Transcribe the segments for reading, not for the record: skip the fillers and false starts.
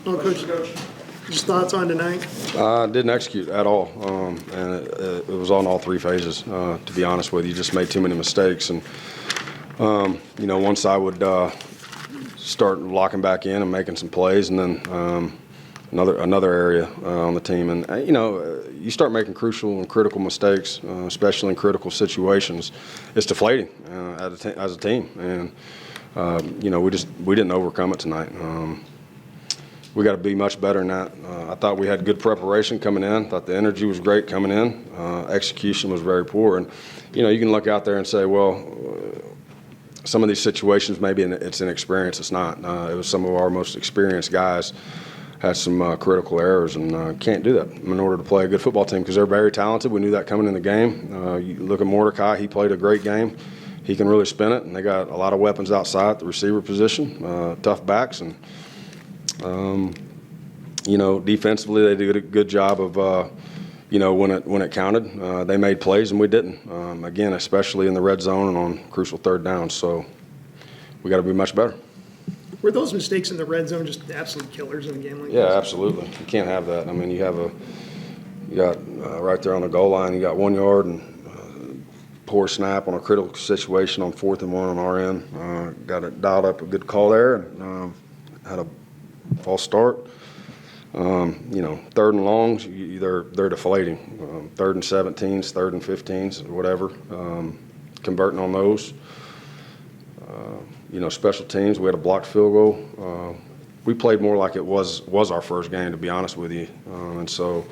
Oh, Coach, just thoughts on tonight? Didn't execute at all, and it was on all three phases. To be honest with you, just made too many mistakes, and once I would start locking back in and making some plays, and then another area on the team, and you start making crucial and critical mistakes, especially in critical situations. It's deflating as a team, and we didn't overcome it tonight. We got to be much better than that. I thought we had good preparation coming in. Thought the energy was great coming in. Execution was very poor, and you can look out there and say, well, some of these situations maybe it's inexperience. It's not. It was some of our most experienced guys had some critical errors, and can't do that in order to play a good football team because they're very talented. We knew that coming in the game. You look at Mordecai; he played a great game. He can really spin it, and they got a lot of weapons outside at the receiver position, tough backs, and defensively they did a good job of, when it counted, they made plays and we didn't. Again, especially in the red zone and on crucial third downs. So we got to be much better. Were those mistakes in the red zone just absolute killers in a game like this? Yeah, absolutely. You can't have that. I mean, you got right there on the goal line, you got 1 yard and poor snap on a critical situation on 4th and 1 on our end. Got it dialed up a good call there, and had a false start. 3rd and longs, they're deflating. 3rd and 17s, 3rd and 15s, whatever. Converting on those. Special teams, we had a blocked field goal. We played more like it was our first game, to be honest with you. And so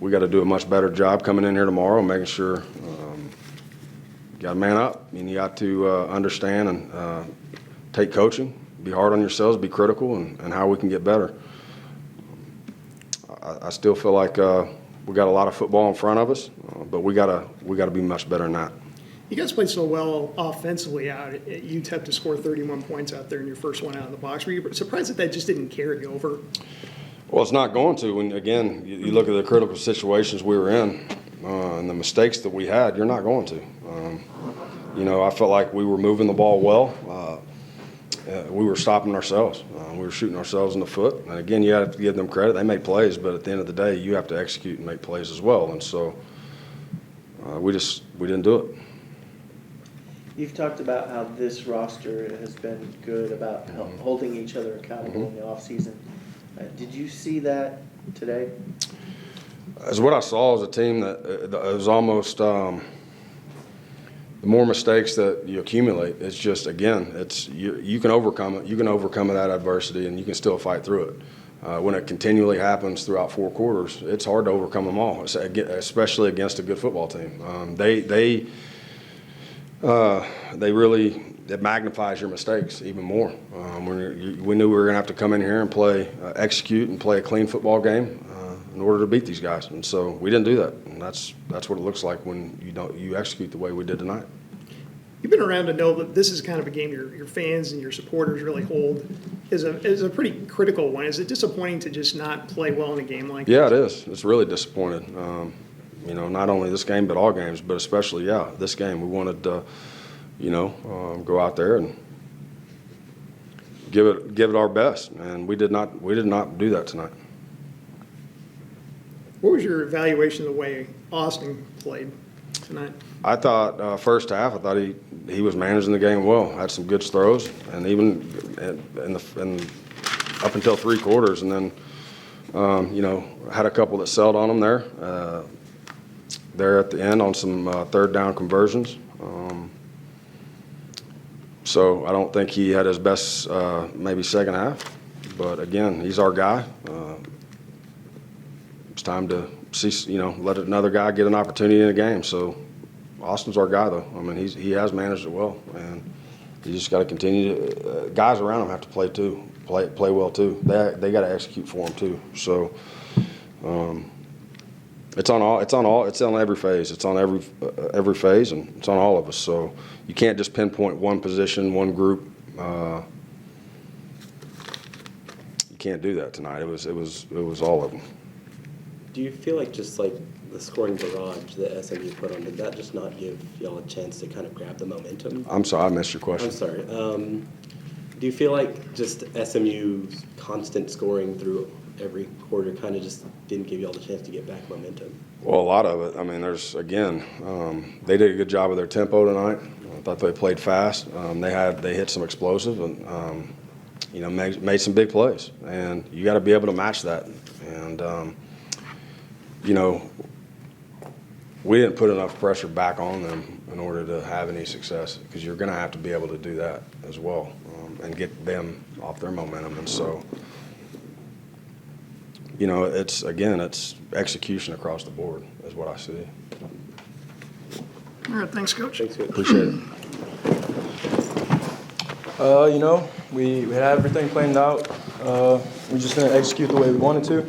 we got to do a much better job coming in here tomorrow, making sure you got to man up. You got to understand and take coaching. Be hard on yourselves, be critical, and how we can get better. I still feel like we got a lot of football in front of us, but we gotta be much better than that. You guys played so well offensively out at UTEP to score 31 points out there in your first one out of the box. Were you surprised that just didn't carry over? Well, it's not going to. When again, you look at the critical situations we were in and the mistakes that we had, you're not going to. I felt like we were moving the ball well. We were stopping ourselves. We were shooting ourselves in the foot. And again, you have to give them credit. They made plays, but at the end of the day, you have to execute and make plays as well. And so we didn't do it. You've talked about how this roster has been good about holding each other accountable in the offseason. Did you see that today? As what I saw as a team that it was almost the more mistakes that you accumulate, it's just, again, you can overcome it. You can overcome that adversity, and you can still fight through it. When it continually happens throughout 4 quarters, it's hard to overcome them all, especially against a good football team. It magnifies your mistakes even more. We knew we were going to have to come in here and execute and play a clean football game in order to beat these guys, and so we didn't do that. And that's what it looks like when you execute the way we did tonight. You've been around to know that this is kind of a game your fans and your supporters really hold as a pretty critical one. Is it disappointing to just not play well in a game like this? Yeah, it is. It's really disappointing. Not only this game, but all games, but especially, this game. We wanted to, go out there and give it our best, and we did not do that tonight. What was your evaluation of the way Austin played tonight? I thought first half, I thought he was managing the game well. Had some good throws, and even up until 3 quarters, and then had a couple that sailed on him there at the end on some 3rd down conversions. So I don't think he had his best maybe second half, but again, he's our guy. It's time to see, let another guy get an opportunity in a game. So Austin's our guy, though. I mean, he has managed it well, and you just got to continue to. Guys around him have to play too, play well too. They got to execute for him too. So it's on every phase. It's on every phase, and it's on all of us. So you can't just pinpoint one position, one group. You can't do that tonight. It was all of them. Do you feel like just like the scoring barrage that SMU put on, did that just not give y'all a chance to kind of grab the momentum? I'm sorry, I missed your question. I'm sorry. Do you feel like just SMU's constant scoring through every quarter kind of just didn't give you all the chance to get back momentum? Well, a lot of it. I mean, they did a good job of their tempo tonight. I thought they played fast. They hit some explosive and made some big plays. And you got to be able to match that. And we didn't put enough pressure back on them in order to have any success, because you're going to have to be able to do that as well, and get them off their momentum. And so, it's execution across the board is what I see. All right, thanks, Coach. Thanks, Coach. Appreciate it. We had everything planned out. We just didn't execute the way we wanted to.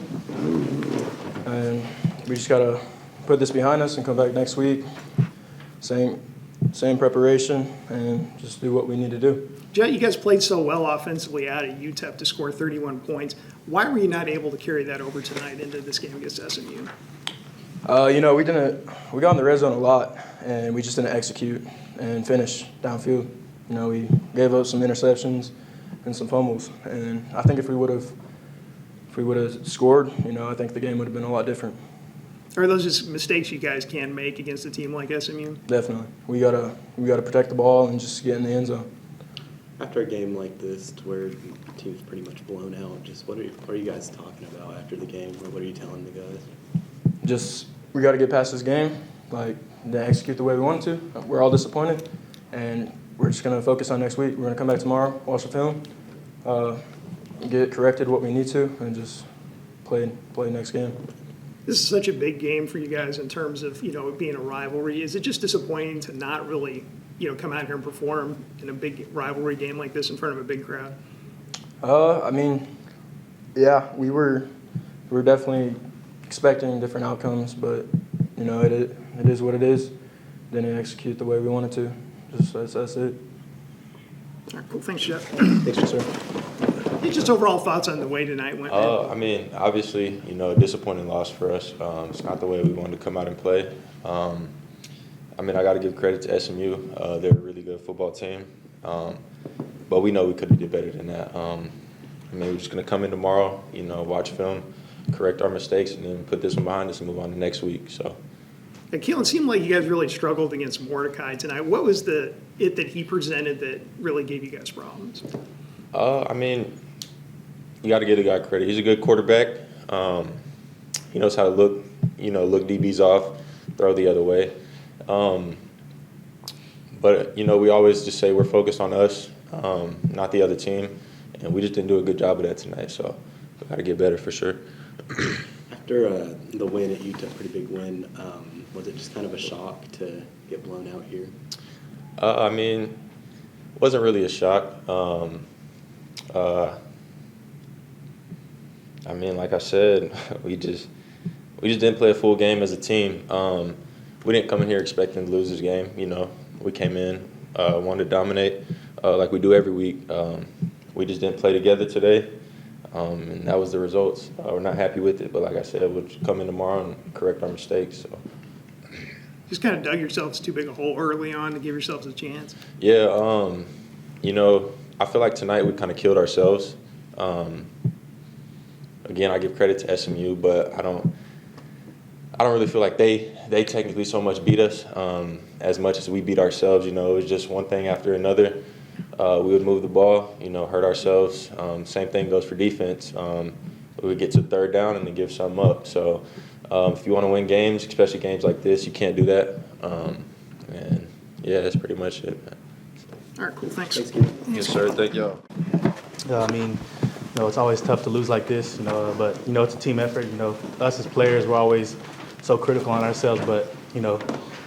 And we just got to put this behind us and come back next week. Same preparation, and just do what we need to do. Jet, you guys played so well offensively out at UTEP to score 31 points. Why were you not able to carry that over tonight into this game against SMU? We got in the red zone a lot, and we just didn't execute and finish downfield. We gave up some interceptions and some fumbles, and I think if we would have scored, I think the game would have been a lot different. Are those just mistakes you guys can make against a team like SMU? Definitely, we gotta protect the ball and just get in the end zone. After a game like this, to where the team's pretty much blown out, just what are you guys talking about after the game, or what are you telling the guys? Just we got to get past this game, didn't execute the way we wanted to. We're all disappointed, and we're just gonna focus on next week. We're gonna come back tomorrow, watch the film, get corrected what we need to, and just play next game. This is such a big game for you guys in terms of, it being a rivalry. Is it just disappointing to not really, come out here and perform in a big rivalry game like this in front of a big crowd? Yeah, we were definitely expecting different outcomes, but it is what it is. Didn't execute the way we wanted to. That's it. All right, cool. Thanks, Jeff. Thanks, sir. Hey, just overall thoughts on the way tonight went. Obviously, a disappointing loss for us. It's not the way we wanted to come out and play. I got to give credit to SMU. They're a really good football team. But we know we could have did better than that. We're just going to come in tomorrow, watch film, correct our mistakes, and then put this one behind us and move on to next week. So. Keelan, it seemed like you guys really struggled against Mordecai tonight. What was that he presented that really gave you guys problems? You got to give the guy credit. He's a good quarterback. He knows how to look DBs off, throw the other way. But we always just say we're focused on us, not the other team, and we just didn't do a good job of that tonight. So we got to get better for sure. After the win at UTEP, pretty big win, was it just kind of a shock to get blown out here? It wasn't really a shock. Like I said, we just didn't play a full game as a team. We didn't come in here expecting to lose this game. We came in, wanted to dominate like we do every week. We just didn't play together today, and that was the results. We're not happy with it, but like I said, we'll come in tomorrow and correct our mistakes. So. Just kind of dug yourselves too big a hole early on to give yourselves a chance. Yeah, I feel like tonight we kind of killed ourselves. Again, I give credit to SMU, but I don't really feel like they technically so much beat us as much as we beat ourselves. It was just one thing after another. We would move the ball, hurt ourselves. Same thing goes for defense. We would get to third down and then give something up. So if you want to win games, especially games like this, you can't do that. And yeah, that's pretty much it. All right, cool. Thanks. Yes, sir. Thank y'all. It's always tough to lose like this, but, it's a team effort. Us as players, we're always so critical on ourselves, but,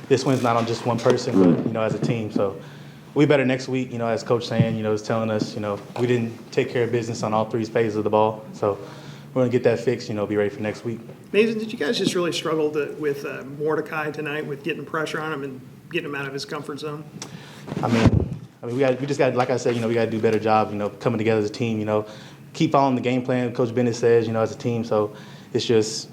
this win's not on just one person, but, as a team. So we better next week, as Coach saying, is telling us, we didn't take care of business on all three phases of the ball. So we're going to get that fixed, be ready for next week. Nathan, did you guys just really struggle with Mordecai tonight with getting pressure on him and getting him out of his comfort zone? we just got, like I said, we got to do a better job, coming together as a team, keep following the game plan Coach Bennett says, as a team. So it's just,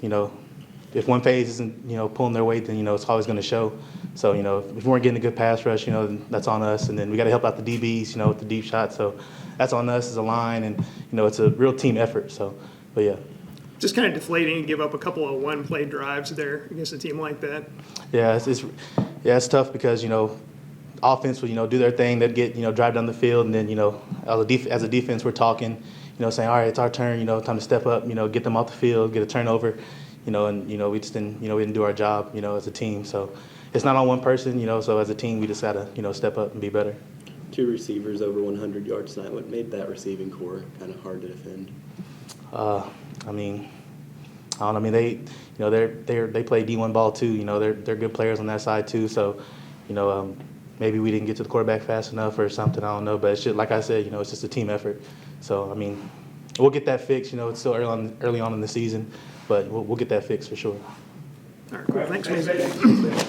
if one phase isn't, pulling their weight, then, it's always going to show. So, if we weren't getting a good pass rush, then that's on us. And then we got to help out the DBs, with the deep shot. So that's on us as a line. And, it's a real team effort. So, but yeah. Just kind of deflating to give up a couple of one-play drives there against a team like that. Yeah, it's tough because, offense will, do their thing. They'd get, drive down the field. And then, as a defense, we're talking, saying, all right, it's our turn, time to step up, get them off the field, get a turnover, and, we just didn't, we didn't do our job, as a team. So it's not on one person, so as a team, we just got to, step up and be better. 2 receivers over 100 yards tonight. What made that receiving core kind of hard to defend? I mean, I don't know. I mean, they play D1 ball too. They're good players on that side too. So, maybe we didn't get to the quarterback fast enough or something. I don't know. But it's just, like I said, it's just a team effort. So, I mean, we'll get that fixed. It's still early on in the season, but we'll get that fixed for sure. All right, cool. Thanks, man.